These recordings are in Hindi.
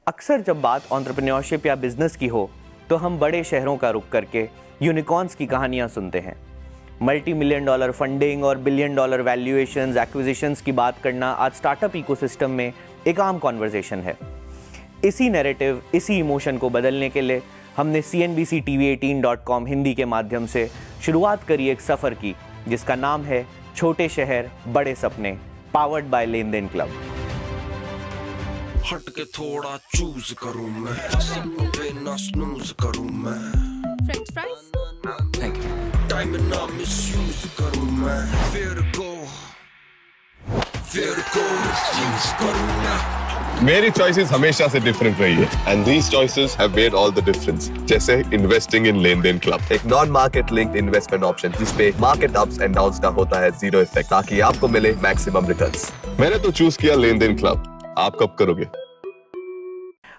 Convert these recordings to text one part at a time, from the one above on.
अक्सर जब बात एंटरप्रेन्योरशिप या बिजनेस की हो तो हम बड़े शहरों का रुख करके यूनिकॉर्न्स की कहानियां सुनते हैं। मल्टी मिलियन डॉलर फंडिंग और बिलियन डॉलर वैल्यूएशंस, एक्विजिशंस की बात करना आज स्टार्टअप इकोसिस्टम में एक आम कॉन्वर्सेशन है। इसी नैरेटिव, इसी इमोशन को बदलने के लिए हमने CNBC-TV18.com हिंदी के माध्यम से शुरुआत करी एक सफ़र की जिसका नाम है छोटे शहर बड़े सपने, powered by Len Den club. हट के थोड़ा चूज करूं मैं, सब पे ना स्नूज करूं मैं, French fries thank you, time ना मिसयूज करूं मैं, फिर को रिफ्यूज करूं मैं। मेरी चॉइसेस हमेशा से डिफरेंट रही है and these choices have made all the difference. जैसे investing in Len Den Club, एक non market linked investment option जिसपे मार्केट अप्स एंड डाउन्स का होता है जीरो इफेक्ट ताकि आपको मिले मैक्सिमम रिटर्न्स। मैंने तो चूज किया लेन देन क्लब, आप कब करोगे?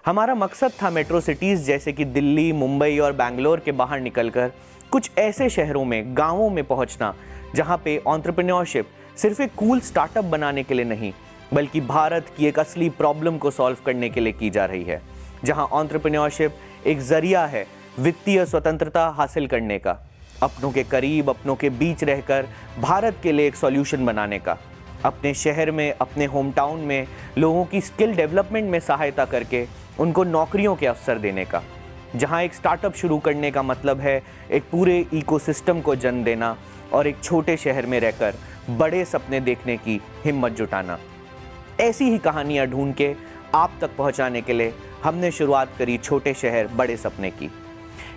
हमारा मकसद था मेट्रो सिटीज जैसे कि दिल्ली, मुंबई और बैंगलोर के बाहर निकलकर कुछ ऐसे शहरों में, गांवों में पहुंचना जहां पे एंटरप्रेन्योरशिप सिर्फ एक कूल स्टार्टअप बनाने के लिए नहीं बल्कि भारत की एक असली प्रॉब्लम को सॉल्व करने के लिए की जा रही है। जहां एंटरप्रेन्योरशिप एक जरिया है वित्तीय स्वतंत्रता हासिल करने का, अपनों के करीब, अपनों के बीच रहकर भारत के लिए एक सॉल्यूशन बनाने का, अपने शहर में, अपने होम टाउन में लोगों की स्किल डेवलपमेंट में सहायता करके उनको नौकरियों के अवसर देने का। जहां एक स्टार्टअप शुरू करने का मतलब है एक पूरे इकोसिस्टम को जन्म देना और एक छोटे शहर में रहकर बड़े सपने देखने की हिम्मत जुटाना। ऐसी ही कहानियां ढूंढ के आप तक पहुंचाने के लिए हमने शुरुआत करी छोटे शहर बड़े सपने की।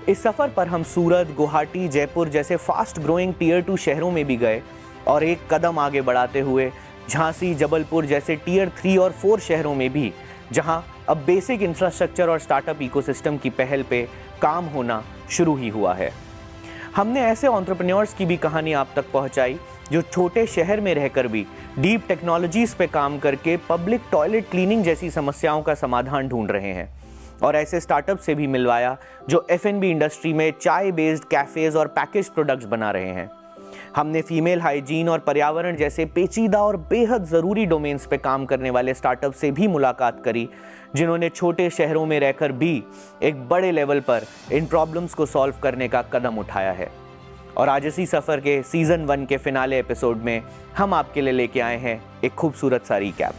इस सफ़र पर हम सूरत, गुवाहाटी, जयपुर जैसे फास्ट ग्रोइंग टियर 2 शहरों में भी गए और एक कदम आगे बढ़ाते हुए झांसी, जबलपुर जैसे टियर 3 और 4 शहरों में भी, जहां अब बेसिक इंफ्रास्ट्रक्चर और स्टार्टअप इकोसिस्टम की पहल पे काम होना शुरू ही हुआ है। हमने ऐसे एंटरप्रेन्योर्स की भी कहानी आप तक पहुंचाई जो छोटे शहर में रहकर भी डीप टेक्नोलॉजीज पे काम करके पब्लिक टॉयलेट क्लीनिंग जैसी समस्याओं का समाधान ढूंढ रहे हैं, और ऐसे स्टार्टअप से भी मिलवाया जो F&B इंडस्ट्री में चाय बेस्ड कैफेज और पैकेज प्रोडक्ट्स बना रहे हैं। हमने फीमेल हाइजीन और पर्यावरण जैसे पेचीदा और बेहद ज़रूरी डोमेन्स पे काम करने वाले स्टार्टअप से भी मुलाकात करी जिन्होंने छोटे शहरों में रहकर भी एक बड़े लेवल पर इन प्रॉब्लम्स को सॉल्व करने का कदम उठाया है। और आज इसी सफ़र के सीज़न 1 के फिनाले एपिसोड में हम आपके लिए लेके आए हैं एक खूबसूरत सा रिकैप।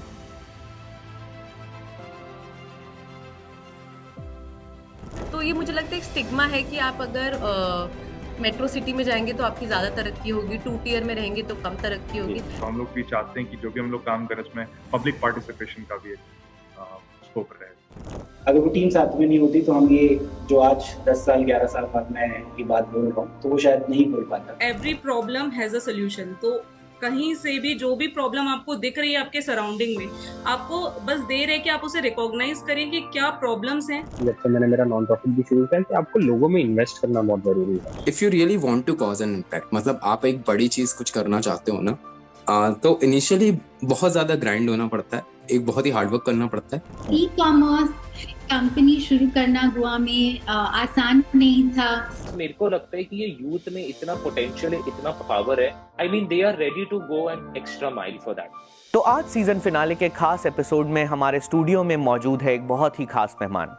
तो ये मुझे लगता है एक स्टिग्मा है कि आप अगर मेट्रो सिटी में जाएंगे तो आपकी ज़्यादा तरक्की होगी, 2 टियर में रहेंगे तो कम तरक्की होगी। तो हम लोग भी चाहते हैं कि जो भी हम लोग काम करें उसमें पब्लिक पार्टिसिपेशन का भी स्कोप रहे। अगर वो टीम साथ में नहीं होती तो हम ये जो आज 10 साल 11 साल बाद मैं ये बात बोल रहा हूँ तो वो शायद नहीं बोल पाता। Every problem has a solution. तो कहीं से भी जो भी प्रॉब्लम आपको दिख रही है आपके सराउंडिंग में, आपको बस देर है कि आप उसे रिकॉग्नाइज करें कि क्या प्रॉब्लम्स हैं। जब से मैंने मेरा नॉन प्रॉफिट भी शुरू किया कि आपको लोगों में इन्वेस्ट करना बहुत जरूरी है। If you really want to cause an impact, मतलब आप एक बड़ी चीज कुछ करना चाहते हो ना, तो इनिशियली बहुत ज्यादा ग्राइंड होना पड़ता है, एक बहुत ही हार्डवर्क करना पड़ता है। ई कॉमर्स कंपनी शुरू करना गोवा में आसान नहीं था। मेरे को लगता है कि ये यूथ में इतना पोटेंशियल है, इतना पावर है। I mean they are ready to go an extra mile for that. तो आज सीजन फिनाले के खास एपिसोड में हमारे स्टूडियो में मौजूद है एक बहुत ही खास मेहमान।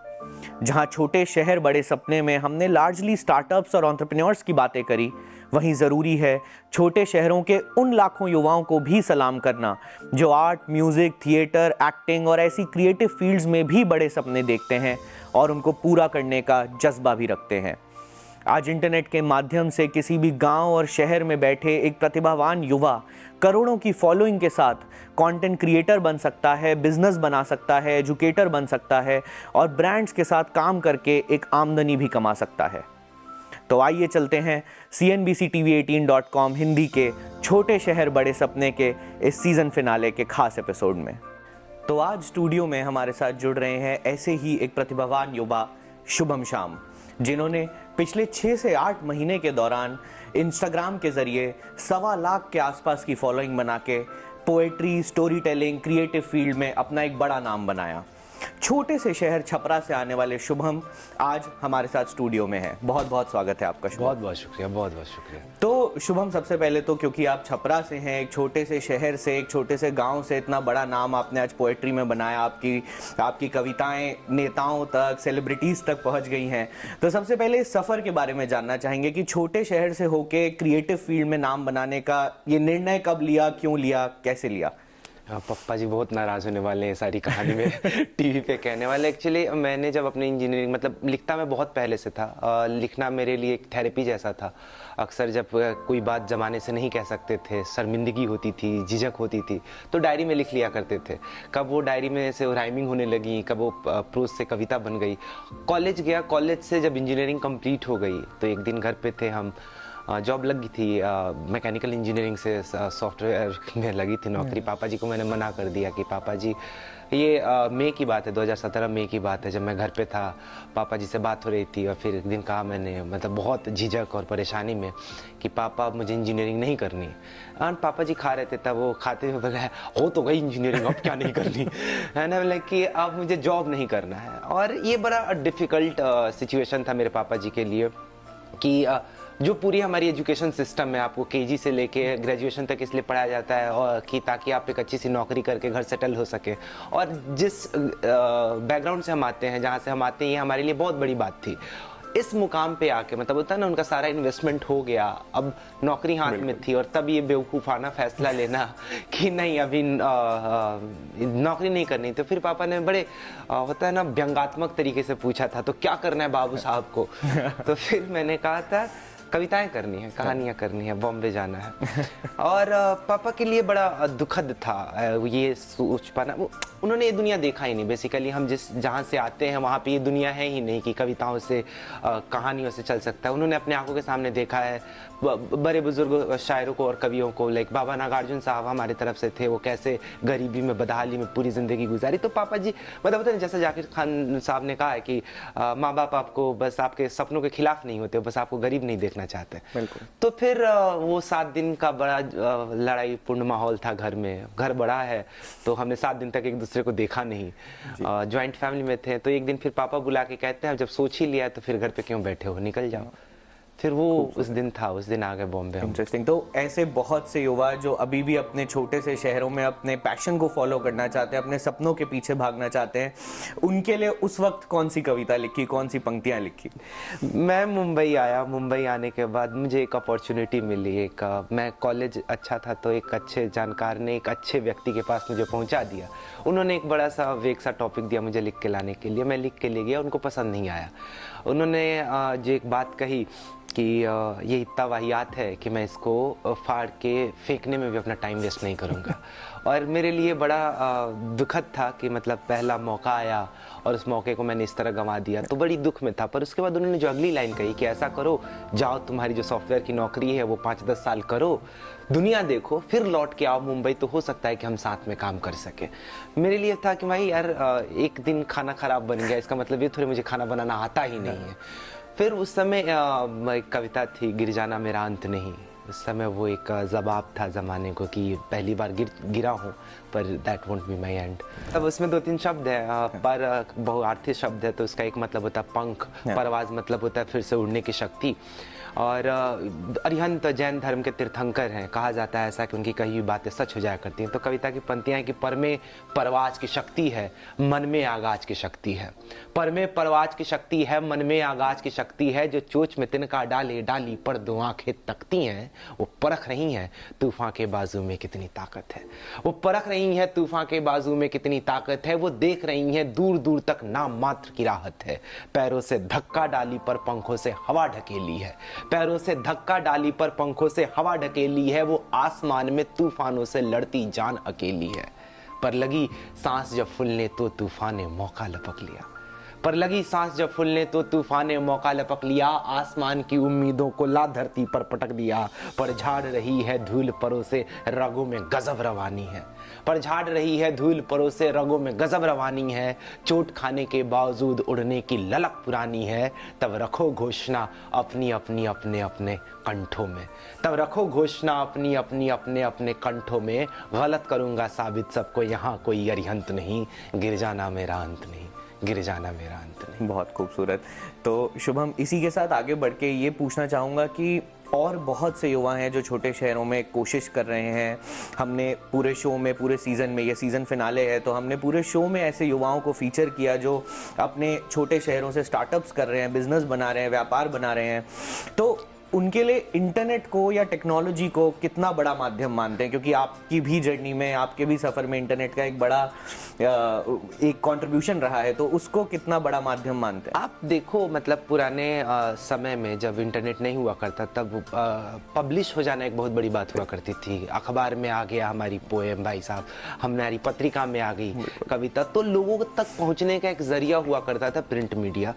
जहां छोटे शहर बड़े सपने में हमने लार्जली स्टार्टअप्स और एंटरप्रेन्योर्स की बातें करी, वहीं ज़रूरी है छोटे शहरों के उन लाखों युवाओं को भी सलाम करना जो आर्ट, म्यूज़िक, थिएटर, एक्टिंग और ऐसी क्रिएटिव फील्ड्स में भी बड़े सपने देखते हैं और उनको पूरा करने का जज्बा भी रखते हैं। आज इंटरनेट के माध्यम से किसी भी गांव और शहर में बैठे एक प्रतिभावान युवा करोड़ों की फॉलोइंग के साथ कंटेंट क्रिएटर बन सकता है, बिजनेस बना सकता है, एजुकेटर बन सकता है और ब्रांड्स के साथ काम करके एक आमदनी भी कमा सकता है। तो आइए चलते हैं CNBC-TV18.com हिंदी के छोटे शहर बड़े सपने के इस सीजन फिनाले के खास एपिसोड में। तो आज स्टूडियो में हमारे साथ जुड़ रहे हैं ऐसे ही एक प्रतिभावान युवा शुभम श्याम, जिन्होंने पिछले 6 से 8 महीने के दौरान इंस्टाग्राम के जरिए 1.25 लाख के आसपास की फॉलोइंग बना के poetry, story telling, creative field में अपना एक बड़ा नाम बनाया। छोटे से शहर छपरा से आने वाले शुभम आज हमारे साथ स्टूडियो में है। बहुत बहुत स्वागत है आपका शुभम। बहुत बहुत शुक्रिया, बहुत बहुत शुक्रिया। तो शुभम, सबसे पहले तो क्योंकि आप छपरा से हैं, एक छोटे से शहर से, एक छोटे से गांव से इतना बड़ा नाम आपने आज पोएट्री में बनाया, आपकी कविताएं नेताओं तक, सेलिब्रिटीज़ तक पहुंच गई हैं। तो सबसे पहले इस सफ़र के बारे में जानना चाहेंगे कि छोटे शहर से होके क्रिएटिव फील्ड में नाम बनाने का ये निर्णय कब लिया, क्यों लिया, कैसे लिया? पप्पा जी बहुत नाराज़ होने वाले हैं सारी कहानी में टीवी पे कहने वाले। एक्चुअली मैंने जब अपनी इंजीनियरिंग, मतलब लिखता मैं बहुत पहले से था, लिखना मेरे लिए एक थेरेपी जैसा था। अक्सर जब कोई बात ज़माने से नहीं कह सकते थे, शर्मिंदगी होती थी, झिझक होती थी, तो डायरी में लिख लिया करते थे। कब वो डायरी में से राइमिंग होने लगी, कब वो प्रोज से कविता बन गई। कॉलेज गया, कॉलेज से जब इंजीनियरिंग कंप्लीट हो गई तो एक दिन घर पे थे हम, जॉब लगी थी मैकेनिकल इंजीनियरिंग से सॉफ्टवेयर में लगी थी नौकरी। पापा जी को मैंने मना कर दिया कि पापा जी, ये मई की बात है, 2017 मई की बात है, जब मैं घर पे था, पापा जी से बात हो रही थी। और फिर एक दिन कहा मैंने, मतलब बहुत झिझक और परेशानी में, कि पापा मुझे इंजीनियरिंग नहीं करनी। और पापा जी खा रहे थे, तब वो खाते हुए बोला, हो तो गई इंजीनियरिंग, अब क्या नहीं करनी है ना, बोला कि अब मुझे जॉब नहीं करना है। और ये बड़ा डिफ़िकल्ट सिचुएशन था मेरे पापा जी के लिए कि जो पूरी हमारी एजुकेशन सिस्टम है, आपको केजी से लेके ग्रेजुएशन तक इसलिए पढ़ाया जाता है और कि ताकि आप एक अच्छी सी नौकरी करके घर सेटल हो सके। और जिस बैकग्राउंड से हम आते हैं, जहाँ से हम आते हैं, ये हमारे लिए बहुत बड़ी बात थी। इस मुकाम पे आके, मतलब होता है ना, उनका सारा इन्वेस्टमेंट हो गया, अब नौकरी हाथ में थी, और तब ये बेवकूफ़ाना फैसला लेना कि नहीं अभी नौकरी नहीं करनी। तो फिर पापा ने बड़े होता है ना व्यंग्यात्मक तरीके से पूछा था, तो क्या करना है बाबू साहब को? तो फिर मैंने कहा था कविताएं करनी है, कहानियां करनी है, बॉम्बे जाना है। और पापा के लिए बड़ा दुखद था ये सोच पाना। उन्होंने ये दुनिया देखा ही नहीं। बेसिकली हम जहाँ से आते हैं वहाँ पे ये दुनिया है ही नहीं कि कविताओं से, कहानियों से चल सकता है। उन्होंने अपने आंखों के सामने देखा है बड़े बुजुर्ग शायरों को और कवियों को, लाइक बाबा नागार्जुन साहब हमारी तरफ से थे, वो कैसे गरीबी में, बदहाली में पूरी ज़िंदगी गुजारी। तो पापा जी, मतलब होता है जैसा जाकिर खान साहब ने कहा है कि माँ बाप आपको बस आपके सपनों के खिलाफ नहीं होते, बस आपको गरीब नहीं देखना चाहते। बिल्कुल। तो फिर वो 7 दिन का बड़ा लड़ाई पूर्ण माहौल था घर में। घर बड़ा है तो हमने 7 दिन तक एक दूसरे को देखा नहीं। जॉइंट फैमिली में थे। तो एक दिन फिर पापा बुला के कहते हैं, जब सोच ही लिया तो फिर घर पे क्यों बैठे हो, निकल जाओ। फिर वो उस दिन था, उस दिन आ गए बॉम्बे। इंटरेस्टिंग। तो ऐसे बहुत से युवा जो अभी भी अपने छोटे से शहरों में अपने पैशन को फॉलो करना चाहते हैं, अपने सपनों के पीछे भागना चाहते हैं, उनके लिए उस वक्त कौन सी कविता लिखी, कौन सी पंक्तियां लिखी? मैं मुंबई आया। मुंबई आने के बाद मुझे एक अपॉर्चुनिटी मिली। मैं कॉलेज अच्छा था तो एक अच्छे जानकार ने एक अच्छे व्यक्ति के पास मुझे पहुंचा दिया। उन्होंने एक बड़ा सा वेग सा टॉपिक दिया मुझे लिख के लाने के लिए। मैं लिख के ले गया, उनको पसंद नहीं आया। उन्होंने जो एक बात कही कि ये इतना वाहियात है कि मैं इसको फाड़ के फेंकने में भी अपना टाइम वेस्ट नहीं करूँगा। और मेरे लिए बड़ा दुखद था कि मतलब पहला मौका आया और उस मौके को मैंने इस तरह गंवा दिया, तो बड़ी दुख में था। पर उसके बाद उन्होंने जो अगली लाइन कही कि ऐसा करो, जाओ तुम्हारी जो सॉफ्टवेयर की नौकरी है वो 5-10 साल करो, दुनिया देखो, फिर लौट के आओ मुंबई, तो हो सकता है कि हम साथ में काम कर सके। मेरे लिए था कि भाई यार, एक दिन खाना खराब बन गया, इसका मतलब ये थोड़ी मुझे खाना बनाना आता ही नहीं है। फिर उस समय एक कविता थी, गिर जाना मेरा अंत नहीं। उस समय वो एक जवाब था ज़माने को कि पहली बार गिरा हूँ, पर that won't be my and. तब उसमें 2-3 शब्द है, पर बहुअर्थी शब्द है, तो उसका एक मतलब होता है पंख, परवाज मतलब होता है फिर से उड़ने की शक्ति। और अरिहंत जैन धर्म के तीर्थंकर हैं, कहा जाता है ऐसा कि उनकी कही हुई बातें सच हो जाया करती हैं। तो कविता की पंक्तियाँ हैं कि पर में परवाज की शक्ति है, मन में आगाज की शक्ति है। पर में परवाज की शक्ति है, मन में आगाज की शक्ति है, जो चोच में तिनका डाले डाली पर 2 आंखें तकती हैं, वो परख रही हैं तूफान के बाजू में कितनी ताकत है। वो परख रही हैं तूफान के बाजू में कितनी ताकत है, वो देख रही हैं दूर दूर तक नाम मात्र की राहत है। पैरों से धक्का डाली पर पंखों से हवा ढकेली है, पैरों से धक्का डाली पर पंखों से हवा ढकेली है, वो आसमान में तूफानों से लड़ती जान अकेली है। पर लगी सांस जब फूलने तो तूफान ने मौका लपक लिया, पर लगी सांस जब फूलने तो तूफान ने मौका लपक लिया। आसमान की उम्मीदों को ला धरती पर पटक दिया, पर झाड़ रही है धूल परों से रगों में गजब रवानी है, पर झाड़ रही है धूल परों से रगों में गजब रवानी है। चोट खाने के बावजूद उड़ने की ललक पुरानी है, तब रखो घोषणा अपनी अपनी अपने अपने कंठों में, तब रखो घोषणा अपनी अपनी अपने अपने कंठों में। गलत करूंगा साबित सबको, यहाँ कोई अरिहंत नहीं, गिर जाना मेरा अंत नहीं, गिर जाना मेरा अंत नहीं। बहुत खूबसूरत। तो शुभम, इसी के साथ आगे बढ़ के ये पूछना चाहूँगा कि और बहुत से युवा हैं जो छोटे शहरों में कोशिश कर रहे हैं। हमने पूरे शो में, पूरे सीज़न में, ये सीज़न फिनाले है तो हमने पूरे शो में ऐसे युवाओं को फीचर किया जो अपने छोटे शहरों से स्टार्टअप्स कर रहे हैं, बिजनेस बना रहे हैं, व्यापार बना रहे हैं। तो उनके लिए इंटरनेट को या टेक्नोलॉजी को कितना बड़ा माध्यम मानते हैं, क्योंकि आपकी भी जर्नी में, आपके भी सफ़र में इंटरनेट का एक बड़ा एक कंट्रीब्यूशन रहा है, तो उसको कितना बड़ा माध्यम मानते हैं? आप देखो मतलब पुराने समय में जब इंटरनेट नहीं हुआ करता तब पब्लिश हो जाना एक बहुत बड़ी बात हुआ करती थी। अखबार में आ गया हमारी पोएम, भाई साहब, हमारी पत्रिका में आ गई कविता, तो लोगों तक पहुंचने का एक जरिया हुआ करता था प्रिंट मीडिया।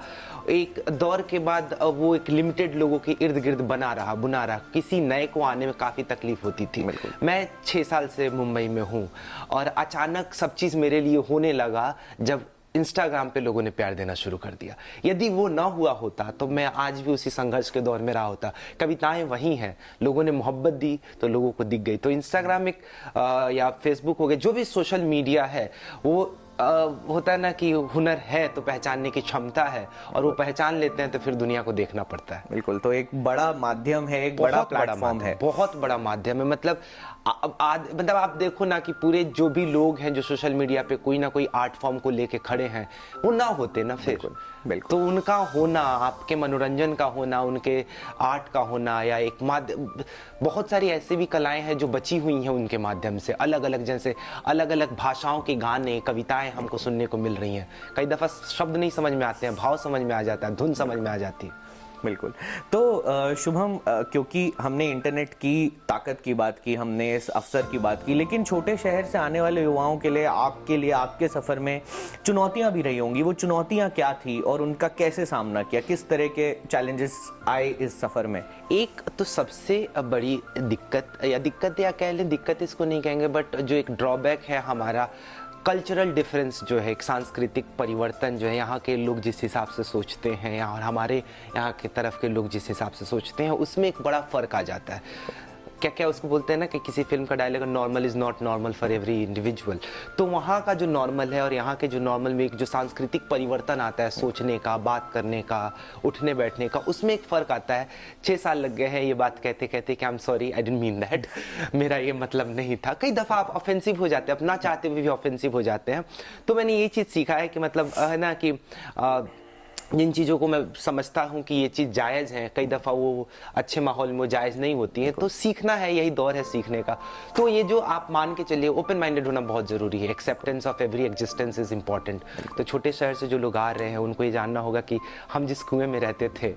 एक दौर के बाद वो एक लिमिटेड लोगों के इर्द गिर्द बुना रहा, किसी नए को आने में काफ़ी तकलीफ होती थी। मैं 6 साल से मुंबई में हूँ और अचानक सब चीज़ मेरे लिए होने लगा जब इंस्टाग्राम पे लोगों ने प्यार देना शुरू कर दिया। यदि वो ना हुआ होता तो मैं आज भी उसी संघर्ष के दौर में रहा होता। कविताएं वही हैं, लोगों ने मोहब्बत दी तो लोगों को दिख गई। तो इंस्टाग्राम एक या फेसबुक हो गया, जो भी सोशल मीडिया है, वो होता है ना कि हुनर है तो पहचानने की क्षमता है, और वो पहचान लेते हैं तो फिर दुनिया को देखना पड़ता है। बिल्कुल, तो एक बड़ा माध्यम है, एक बड़ा प्लेटफॉर्म है, बहुत बड़ा माध्यम है। मतलब आप देखो ना कि पूरे जो भी लोग हैं जो सोशल मीडिया पे कोई ना कोई आर्ट फॉर्म को लेके खड़े हैं, वो ना होते ना फिर। बिल्कुल। तो उनका होना, आपके मनोरंजन का होना, उनके आर्ट का होना, या एक बहुत सारी ऐसी भी कलाएं हैं जो बची हुई हैं उनके माध्यम से, अलग अलग, जैसे अलग अलग भाषाओं के गाने, कविताएं हमको सुनने को मिल रही हैं। कई दफ़ा शब्द नहीं समझ में आते हैं, भाव समझ में आ जाता है, धुन समझ में आ जाती है। बिल्कुल। तो शुभम, क्योंकि हमने इंटरनेट की ताकत की बात की, हमने इस अवसर की बात की, लेकिन छोटे शहर से आने वाले युवाओं के लिए, आपके सफ़र में चुनौतियां भी रही होंगी। वो चुनौतियां क्या थी और उनका कैसे सामना किया? किस तरह के चैलेंजेस आए इस सफ़र में? एक तो सबसे बड़ी दिक्कत या कह लें, दिक्कत इसको नहीं कहेंगे, बट जो एक ड्रॉबैक है हमारा, कल्चरल डिफरेंस जो है, एक सांस्कृतिक परिवर्तन जो है, यहाँ के लोग जिस हिसाब से सोचते हैं और हमारे यहाँ के तरफ के लोग जिस हिसाब से सोचते हैं, उसमें एक बड़ा फ़र्क आ जाता है। क्या उसको बोलते हैं ना कि किसी फिल्म का dialogue, normal is not normal for every individual. तो वहाँ का जो नॉर्मल है और यहाँ के जो नॉर्मल में एक जो सांस्कृतिक परिवर्तन आता है, सोचने का, बात करने का, उठने बैठने का, उसमें एक फ़र्क आता है। 6 साल लग गए हैं ये बात कहते कहते कि I am sorry, I didn't mean that, मेरा ये मतलब नहीं था। कई दफ़ा आप ऑफेंसिव हो जाते हैं, अपना चाहते हुए भी ऑफेंसिव हो जाते हैं। तो मैंने ये चीज़ सीखा है कि मतलब है ना कि जिन चीज़ों को मैं समझता हूँ कि ये चीज़ जायज़ है, कई दफ़ा वो अच्छे माहौल में जायज़ नहीं होती है। तो सीखना है, यही दौर है सीखने का। तो ये जो आप मान के चलिए, ओपन माइंडेड होना बहुत ज़रूरी है। Acceptance of every existence is important. तो छोटे शहर से जो लोग आ रहे हैं उनको ये जानना होगा कि हम जिस कुएं में रहते थे,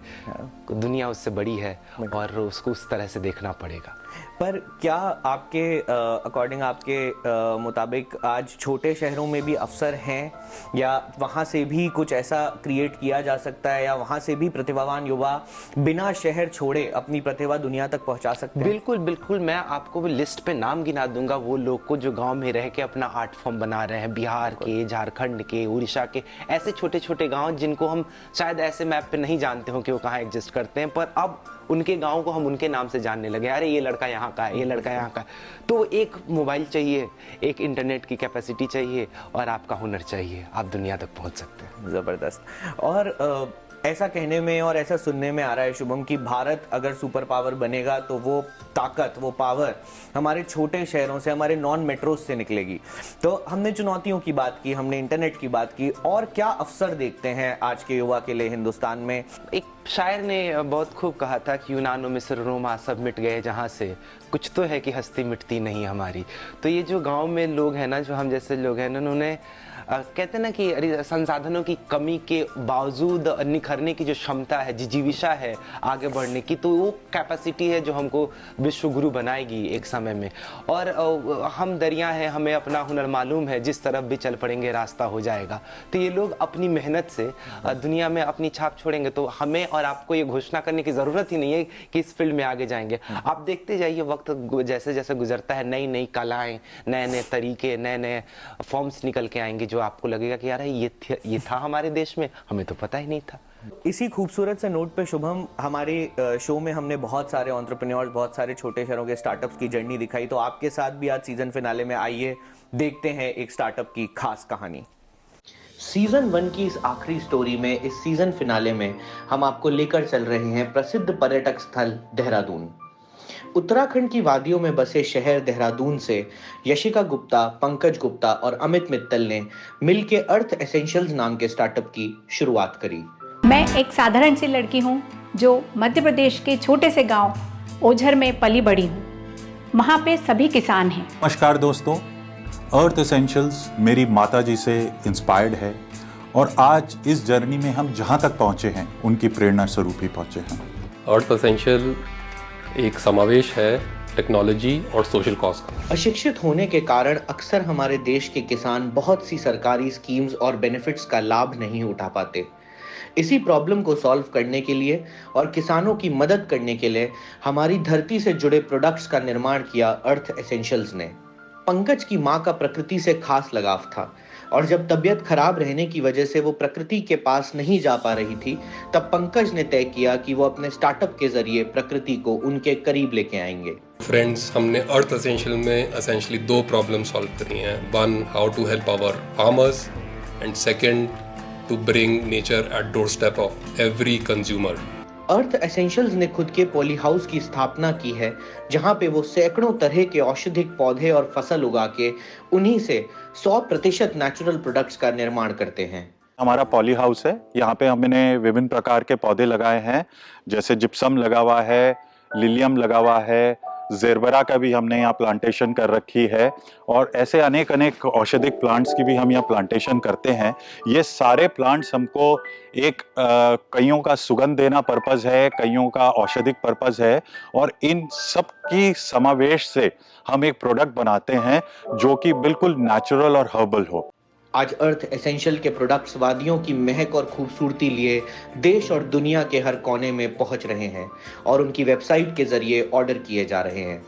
दुनिया उससे बड़ी है और उसको उस तरह से देखना पड़ेगा। पर क्या आपके अकॉर्डिंग, आपके मुताबिक आज छोटे शहरों में भी अवसर हैं, या वहाँ से भी कुछ ऐसा क्रिएट किया जा सकता है, या वहाँ से भी प्रतिभावान युवा बिना शहर छोड़े अपनी प्रतिभा दुनिया तक पहुँचा सकते हैं? बिल्कुल बिल्कुल। मैं आपको लिस्ट पे नाम गिना दूंगा वो लोग को जो गांव में रह के अपना आर्ट फॉर्म बना रहे हैं, बिहार के, झारखंड के, उड़ीसा के, ऐसे छोटे छोटे गाँव जिनको हम शायद ऐसे मैप पे नहीं जानते हो कि वो कहाँ एग्जिस्ट करते हैं, पर अब उनके गांव को हम उनके नाम से जानने लगे। अरे ये लड़का यहाँ का है, ये लड़का यहाँ का है। तो एक मोबाइल चाहिए, एक इंटरनेट की कैपेसिटी चाहिए और आपका हुनर चाहिए, आप दुनिया तक पहुँच सकते हैं। ज़बरदस्त। और ऐसा कहने में और ऐसा सुनने में आ रहा है शुभम कि भारत अगर सुपर पावर बनेगा तो वो ताकत, वो पावर हमारे छोटे शहरों से, हमारे नॉन मेट्रोज से निकलेगी। तो हमने चुनौतियों की बात की, हमने इंटरनेट की बात की, और क्या अवसर देखते हैं आज के युवा के लिए हिंदुस्तान में? एक शायर ने बहुत खूब कहा था कि यूनान, मिस्र, रोमा सब मिट गए जहाँ से, कुछ तो है कि हस्ती मिटती नहीं हमारी। तो ये जो गांव में लोग हैं ना, जो हम जैसे लोग हैं, उन्होंने कहते हैं ना कि संसाधनों की कमी के बावजूद निखरने की जो क्षमता है, जिजीविषा है आगे बढ़ने की, तो वो कैपेसिटी है जो हमको विश्वगुरु बनाएगी एक समय में। और हम दरिया हैं, हमें अपना हुनर मालूम है, जिस तरफ भी चल पड़ेंगे रास्ता हो जाएगा। तो ये लोग अपनी मेहनत से दुनिया में अपनी छाप छोड़ेंगे। तो हमें और आपको ये घोषणा करने की ज़रूरत ही नहीं है कि इस फील्ड में आगे जाएंगे। आप देखते जाइए, वक्त जैसे जैसे गुजरता है, नई नई कलाएँ, नए नए तरीके, नए नए फॉर्म्स निकल के आएंगे, जो आपको लगेगा कि यार ये था हमारे देश में, हमें तो पता ही नहीं था। इसी खूबसूरत से नोट पे शुभम, हमारे शो में हमने बहुत सारे एंटरप्रेन्योर्स, बहुत सारे छोटे शहरों के स्टार्टअप्स की जर्नी दिखाई। तो आपके साथ भी आज सीजन फिनाले में आइए देखते हैं एक स्टार्टअप की खास कहानी। सीजन 1 की इस आखिरी स्टोरी में, इस सीजन फिनाले में हम आपको लेकर चल रहे हैं प्रसिद्ध पर्यटक स्थल देहरादून। उत्तराखंड की वादियों में बसे शहर देहरादून से यशिका गुप्ता, पंकज गुप्ता और अमित मित्तल ने मिलके अर्थ एसेंशियल्स नाम के स्टार्टअप की शुरुआत करी। मैं एक साधारण सी लड़की हूँ जो मध्य प्रदेश के छोटे से गांव ओझर में पली बड़ी हूँ। वहाँ पे सभी किसान हैं। नमस्कार दोस्तों, अर्थ एसेंशियल्स मेरी माताजी से इंस्पायर्ड है और आज इस जर्नी में हम जहाँ तक पहुँचे हैं उनकी प्रेरणा स्वरूप ही पहुँचे हैं। अर्थ एसेंशियल एक समावेश है टेक्नोलॉजी और सोशल कॉज का। अशिक्षित होने के कारण अक्सर हमारे देश के किसान बहुत सी सरकारी स्कीम्स और बेनिफिट्स का लाभ नहीं उठा पाते। इसी प्रॉब्लम को सॉल्व करने के लिए और किसानों की मदद करने के लिए हमारी धरती से जुड़े प्रोडक्ट्स का निर्माण किया अर्थ एसेंशियल्स ने। पंकज की मां का प्रकृति से खास लगाव था और जब तबीयत खराब रहने की वजह से वो प्रकृति के पास नहीं जा पा रही थी, तब पंकज ने तय किया कि वो अपने स्टार्टअप के जरिए प्रकृति को उनके करीब लेके आएंगे। फ्रेंड्स, हमने अर्थ एसेंशियल में एसेंशियली 2 प्रॉब्लम सॉल्व करी हैं। 1, how to help our farmers and 2, to bring nature at doorstep of every consumer. Earth Essentials ने खुद के पॉली हाउस की स्थापना की है, जहां पे वो सैकड़ों तरह के औषधिक पौधे और फसल उगा के उन्हीं से 100% नेचुरल प्रोडक्ट्स का निर्माण करते हैं। हमारा पॉली हाउस है, यहाँ पे हमने विभिन्न प्रकार के पौधे लगाए हैं, जैसे जिप्सम लगा हुआ है, लिलियम लगा हुआ है, जेरबरा का भी हमने यहाँ प्लांटेशन कर रखी है और ऐसे अनेक औषधिक प्लांट्स की भी हम यहाँ प्लांटेशन करते हैं। ये सारे प्लांट्स हमको एक कईयों का सुगंध देना पर्पज़ है, कईयों का औषधिक पर्पज़ है और इन सब की समावेश से हम एक प्रोडक्ट बनाते हैं जो कि बिल्कुल नेचुरल और हर्बल हो। आज अर्थ एसेंशियल के प्रोडक्ट्स वादियों की महक और खूबसूरती लिए देश और दुनिया के हर कोने में पहुंच रहे हैं और उनकी वेबसाइट के जरिए ऑर्डर किए जा रहे हैं।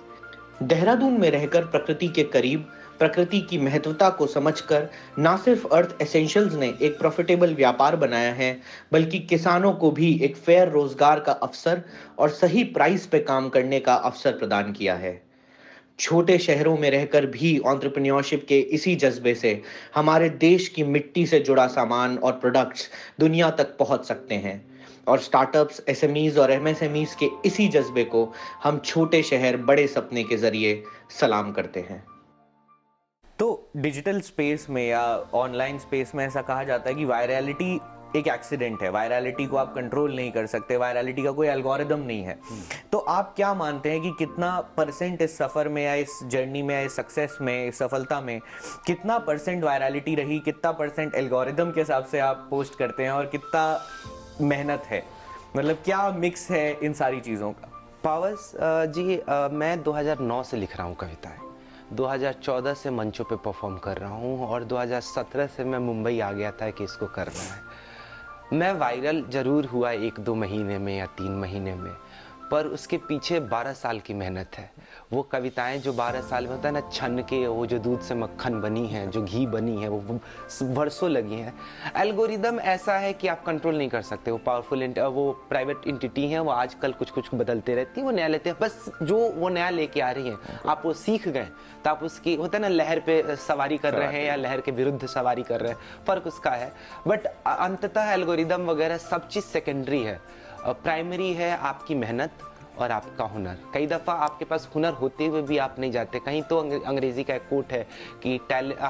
देहरादून में रहकर प्रकृति के करीब, प्रकृति की महत्वता को समझकर न सिर्फ अर्थ एसेंशियल्स ने एक प्रॉफिटेबल व्यापार बनाया है, बल्कि किसानों को भी एक फेयर रोजगार का अवसर और सही प्राइस पे काम करने का अवसर प्रदान किया है। छोटे शहरों में रहकर भी एंटरप्रेन्योरशिप के इसी जज्बे से हमारे देश की मिट्टी से जुड़ा सामान और प्रोडक्ट्स दुनिया तक पहुंच सकते हैं और स्टार्टअप्स, एसएमईज और एमएसएमईज के इसी जज्बे को हम छोटे शहर बड़े सपने के जरिए सलाम करते हैं। तो डिजिटल स्पेस में या ऑनलाइन स्पेस में ऐसा कहा जाता है कि वायरलिटी एक एक्सीडेंट है, वायरलिटी को आप कंट्रोल नहीं कर सकते, वायरलिटी का कोई एल्गोरिदम नहीं है। तो आप क्या मानते हैं कि कितना % इस सफ़र में या इस जर्नी में या इस सक्सेस में, इस सफलता में कितना % वायरलिटी रही, कितना % एल्गोरिदम के हिसाब से आप पोस्ट करते हैं और कितना मेहनत है? मतलब क्या मिक्स है इन सारी चीज़ों का? पावस जी, मैं 2009 से लिख रहा हूँ कविताएं, 2014 से मंचों पे परफॉर्म कर रहा हूँ और 2017 से मैं मुंबई आ गया था कि इसको करना है। मैं वायरल ज़रूर हुआ 1-2 महीने में या 3 महीने में, पर उसके पीछे 12 साल की मेहनत है। वो कविताएं जो 12 साल में होता है ना, छन के वो जो दूध से मक्खन बनी है, जो घी बनी है, वो वर्षों लगी हैं। एल्गोरिदम ऐसा है कि आप कंट्रोल नहीं कर सकते। वो पावरफुल, वो प्राइवेट एंटिटी हैं, वो आजकल कुछ बदलते रहती हैं, वो नया लेते हैं। बस जो वो नया लेके आ रही हैं, आप वो सीख गए तो आप उसकी, होता है ना, लहर पे सवारी कर रहे हैं या लहर के विरुद्ध सवारी कर रहे हैं, फ़र्क उसका है। बट अंततः एल्गोरिदम वगैरह सब चीज़ सेकेंडरी है। प्राइमरी है आपकी मेहनत और आपका हुनर। कई दफ़ा आपके पास हुनर होते हुए भी आप नहीं जाते कहीं। तो अंग्रेजी का एक कोट है कि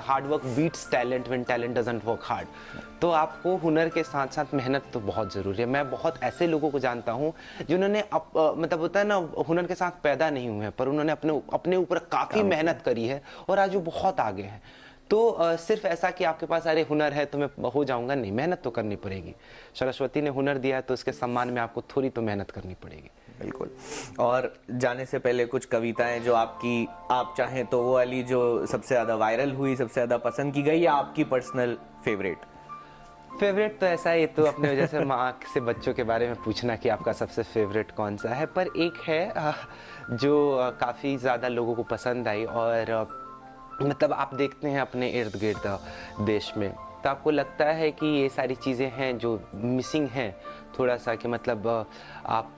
hard work beats talent when talent doesn't work hard. तो आपको हुनर के साथ साथ मेहनत तो बहुत ज़रूरी है। मैं बहुत ऐसे लोगों को जानता हूँ जिन्होंने मतलब होता है ना, हुनर के साथ पैदा नहीं हुए हैं, पर उन्होंने अपने ऊपर काफ़ी मेहनत करी है और आज वो बहुत आगे हैं। तो सिर्फ ऐसा कि आपके पास अरे हुनर है तो मैं हो जाऊंगा, नहीं, मेहनत तो करनी पड़ेगी। सरस्वती ने हुनर दिया है तो उसके सम्मान में आपको थोड़ी तो मेहनत करनी पड़ेगी। बिल्कुल। और जाने से पहले कुछ कविताएं जो आप चाहें तो वो वाली जो सबसे ज़्यादा वायरल हुई, सबसे ज़्यादा पसंद की गई, या आपकी पर्सनल फेवरेट तो ऐसा है, तो अपने वजह से माँ से बच्चों के बारे में पूछना कि आपका सबसे फेवरेट कौन सा है। पर एक है जो काफ़ी ज़्यादा लोगों को पसंद आई और मतलब आप देखते हैं अपने इर्द गिर्द देश में तो आपको लगता है कि ये सारी चीज़ें हैं जो मिसिंग हैं थोड़ा सा, कि मतलब आप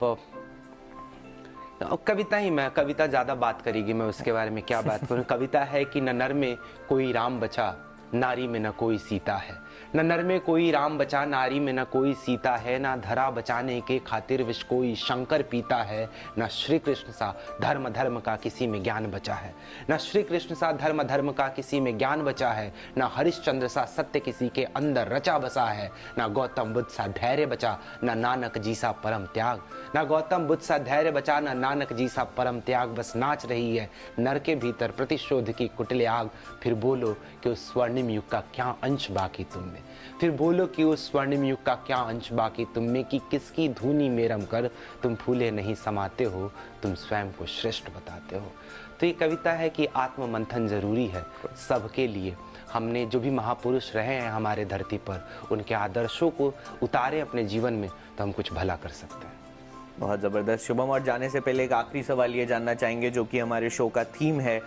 कविता ज़्यादा बात करेगी, मैं उसके बारे में क्या बात करूँ। कविता है कि न नर में कोई राम बचा, नारी में न कोई सीता है। न नर में कोई राम बचा, नारी में न कोई सीता है, ना धरा बचाने के खातिर विष कोई शंकर पीता है, न श्री कृष्ण सा धर्म धर्म का किसी में ज्ञान बचा है, न श्री कृष्ण सा धर्म धर्म का किसी में ज्ञान बचा है, न हरिश्चंद्र सा सत्य किसी के अंदर रचा बसा है, न गौतम बुद्ध सा धैर्य बचा, न नानक जी सा परम त्याग, न गौतम बुद्ध सा धैर्य बचा, न नानक जी सा परम त्याग। बस नाच रही है नर के भीतर प्रतिशोध की कुटिल आग। फिर बोलो कि उस स्वर्णिम युग का क्या अंश बाकी तुम में, फिर बोलो कि उस स्वर्णिम युग का क्या अंश बाकी तुम में, कि किसकी धूनी मेरम कर तुम फूले नहीं समाते हो, तुम स्वयं को श्रेष्ठ बताते हो। तो ये कविता है कि आत्म मंथन जरूरी है सबके लिए। हमने जो भी महापुरुष रहे हैं हमारे धरती पर, उनके आदर्शों को उतारे अपने जीवन में तो हम कुछ भला कर सकते हैं। बहुत ज़बरदस्त। शुभम, और जाने से पहले एक आखिरी सवाल ये जानना चाहेंगे जो कि हमारे शो का थीम है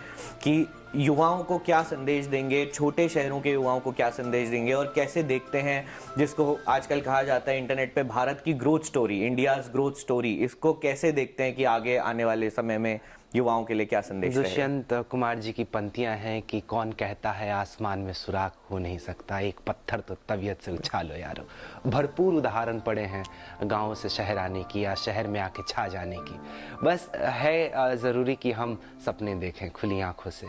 कि युवाओं को क्या संदेश देंगे, छोटे शहरों के युवाओं को क्या संदेश देंगे और कैसे देखते हैं जिसको आजकल कहा जाता है इंटरनेट पे भारत की growth story, India's growth story, इसको कैसे देखते हैं कि आगे आने वाले समय में युवाओं के लिए क्या संदेश रहेगा? दुष्यंत कुमार जी की पंक्तियां हैं कि कौन कहता है आसमान में सुराख हो नहीं सकता, एक पत्थर तो तबीयत से उछालो यारो। भरपूर उदाहरण पड़े हैं गाँव से शहर आने की या शहर में आके छा जाने की। बस है ज़रूरी कि हम सपने देखें खुली आंखों से।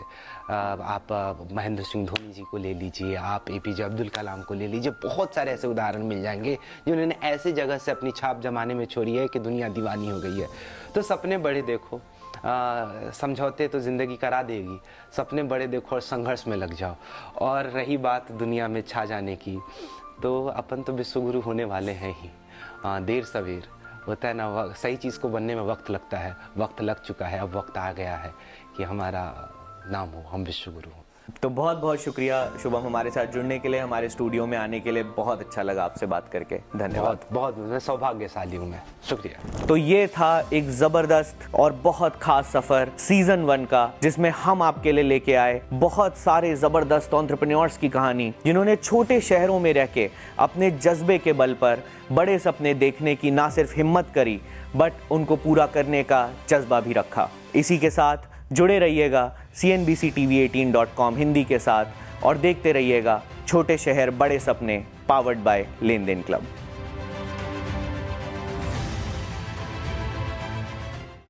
आप महेंद्र सिंह धोनी जी को ले लीजिए, आप APJ अब्दुल कलाम को ले लीजिए, बहुत सारे ऐसे उदाहरण मिल जाएंगे जिन्होंने ऐसी जगह से अपनी छाप जमाने में छोड़ी है कि दुनिया दीवानी हो गई है। तो सपने बड़े देखो, समझौते तो ज़िंदगी करा देगी, सपने बड़े देखो और संघर्ष में लग जाओ। और रही बात दुनिया में छा जाने की, तो अपन तो विश्वगुरु होने वाले हैं ही। देर सवेर होता है ना, सही चीज़ को बनने में वक्त लगता है, वक्त लग चुका है, अब वक्त आ गया है कि हमारा नाम हो, हम विश्वगुरु हो। तो बहुत बहुत शुक्रिया शुभम हमारे साथ जुड़ने के लिए, हमारे स्टूडियो में आने के लिए। बहुत अच्छा लगा आपसे बात करके, धन्यवाद। बहुत मैं सौभाग्यशाली हूँ मैं, शुक्रिया। तो ये था एक जबरदस्त और बहुत खास सफर सीजन 1 का, जिसमें हम आपके लिए लेके आए बहुत सारे जबरदस्त एंटरप्रेन्योर्स की कहानी, जिन्होंने छोटे शहरों में रह के अपने जज्बे के बल पर बड़े सपने देखने की ना सिर्फ हिम्मत करी, बट उनको पूरा करने का जज्बा भी रखा। इसी के साथ जुड़े रहिएगा CNBC-TV18.com हिंदी के साथ और देखते रहिएगा छोटे शहर बड़े सपने, powered by Len Den club.